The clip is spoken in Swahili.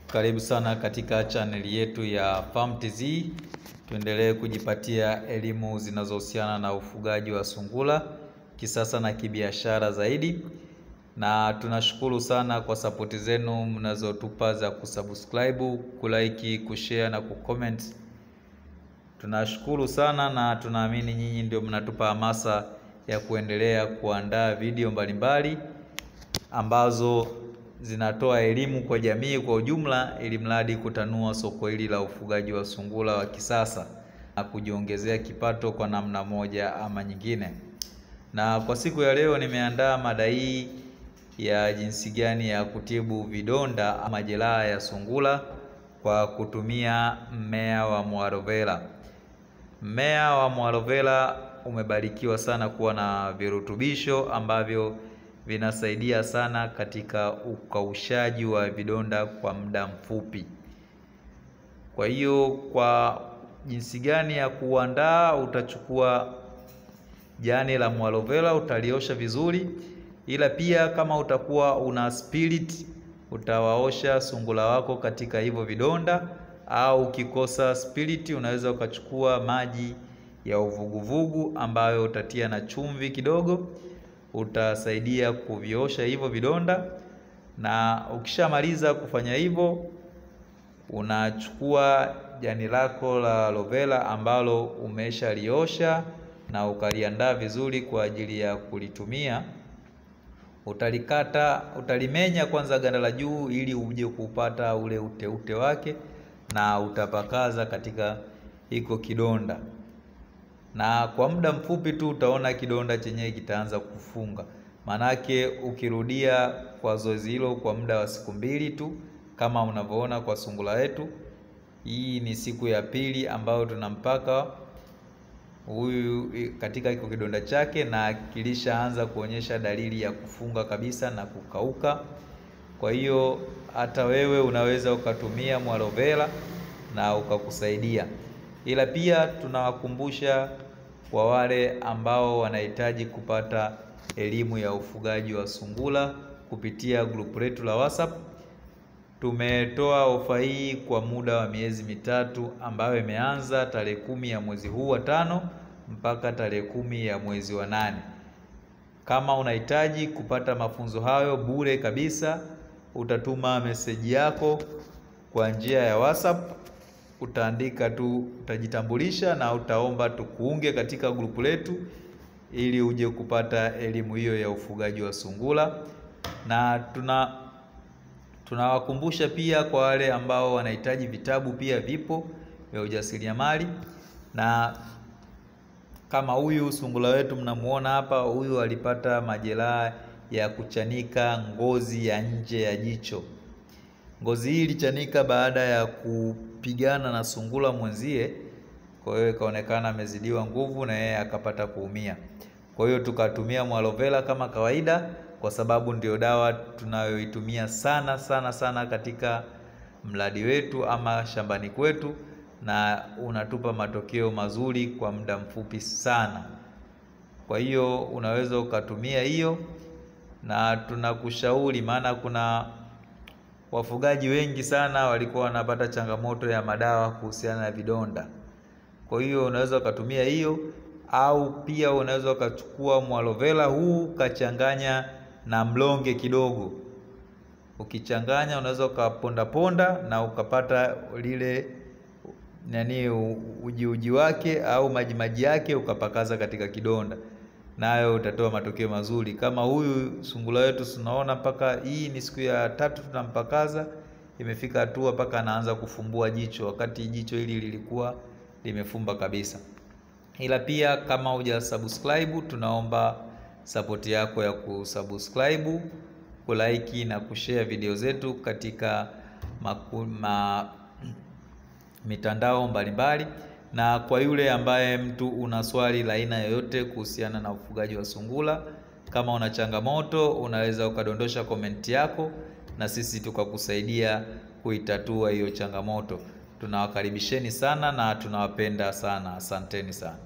Karibu sana katika channel yetu ya Farm TZ. Tuendelee kujipatia elimu zinazohusiana na ufugaji wa sungura kisasa na kibiashara zaidi. Na tunashukuru sana kwa support zenu mnazotupa za kusubscribe, kulike, kushare na kucomment. Tunashukuru sana na tunaamini nyinyi ndio mnatupa hamasa ya kuendelea kuandaa video mbalimbali ambazo zinatoa elimu kwa jamii kwa ujumla, ili mradi kutanua soko hili la ufugaji wa sungura wa kisasa na kujiongezea kipato kwa namna moja ama nyingine. Na kwa siku ya leo nimeandaa mada hii ya jinsi gani ya kutibu vidonda ama majeraha ya sungura kwa kutumia mmea wa mualovera. Mmea wa mualovera umebarikiwa sana kuwa na virutubisho ambavyo vinasaidia sana katika ukaushaji wa vidonda kwa muda mfupi. Kwa hiyo kwa jinsi gani ya kuandaa, utachukua jani la mualovera, utaliosha vizuri, ila pia kama utakuwa una spirit utawaosha sungura wako katika hivyo vidonda, au ukikosa spirit unaweza ukachukua maji ya uvuguvugu ambayo utatia na chumvi kidogo, utasaidia kuviosha hivyo vidonda. Na ukishamaliza kufanya hivyo, unachukua jani lako la aloe vera ambalo umeshaliosha na ukaliandaa vizuri kwa ajili ya kulitumia. Utalikata, utalimenya kwanza ganda la juu ili uje kupata ule ute wake, na utapakaza katika hiko kidonda. Na kwa muda mfupi tu utaona kidonda chenyewe kitaanza kufunga. Manake ukirudia kwa zoezi hilo kwa muda wa siku 2 tu, kama unavyoona kwa sungura wetu. Hii ni siku ya pili ambayo tunampaka huyu katika hiko kidonda chake, na kilishaanza kuonyesha dalili ya kufunga kabisa na kukauka. Kwa hiyo hata wewe unaweza ukatumia mualovera na ukakusaidia. Ila pia tunawakumbusha kwa wale ambao wanahitaji kupata elimu ya ufugaji wa sungura kupitia grupu letu la WhatsApp. Tumetoa ofa hii kwa muda wa miezi 3 ambayo imeanza tarehe 10 ya mwezi huu wa 5 mpaka tarehe 10 ya mwezi wa 8. Kama unahitaji kupata mafunzo hayo bure kabisa, utatuma meseji yako kwa njia ya WhatsApp. Utaandika tu, utajitambulisha na utaomba tukuunge katika grupu letu ili uje kupata elimu hiyo ya ufugaji wa sungura. Na tunawakumbusha pia kwa wale ambao wanahitaji vitabu, pia vipo vya ujasiriamali. Na kama huyu sungura wetu mnamuona hapa, huyu alipata majeraha ya kuchanika ngozi ya nje ya jicho. Ngozi hii ilichanika baada ya kupigana na sungura mwenzie, kwa hiyo ikaonekana amezidiwa nguvu na yeye akapata kuumia. Kwa hiyo tukatumia mualovera kama kawaida, kwa sababu ndio dawa tunayoitumia sana katika mradi wetu ama shambani kwetu, na unatupa matokeo mazuri kwa muda mfupi sana. Kwa hiyo unaweza ukatumia hiyo, na tunakushauri, maana kuna wafugaji wengi sana walikuwa wanapata changamoto ya madawa kuhusiana na vidonda. Kwa hiyo unaweza ukatumia hiyo, au pia unaweza ukachukua mualovera huu ukachanganya na mlonge kidogo. Ukichanganya unaweza ukaponda na ukapata lile uji wake au maji yake, ukapakaza katika kidonda, nayo utatoa matokeo mazuri. Kama huyu sungura wetu tunaona mpaka hii ni siku ya 3 tunampakaza, imefika hatua mpaka anaanza kufumbua jicho, wakati jicho hili lilikuwa limefumba kabisa. Ila pia kama hujasubscribe, tunaomba support yako ya kusubscribe, kulike na kushare video zetu katika mitandao mbalimbali. Na kwa yule ambaye mtu una swali la aina yoyote kuhusiana na ufugaji wa sungura, kama una changamoto, unaweza ukadondosha komenti yako na sisi tukakusaidia kuitatua hiyo changamoto. Tunawakaribisheni sana na tunawapenda sana. Asanteni sana.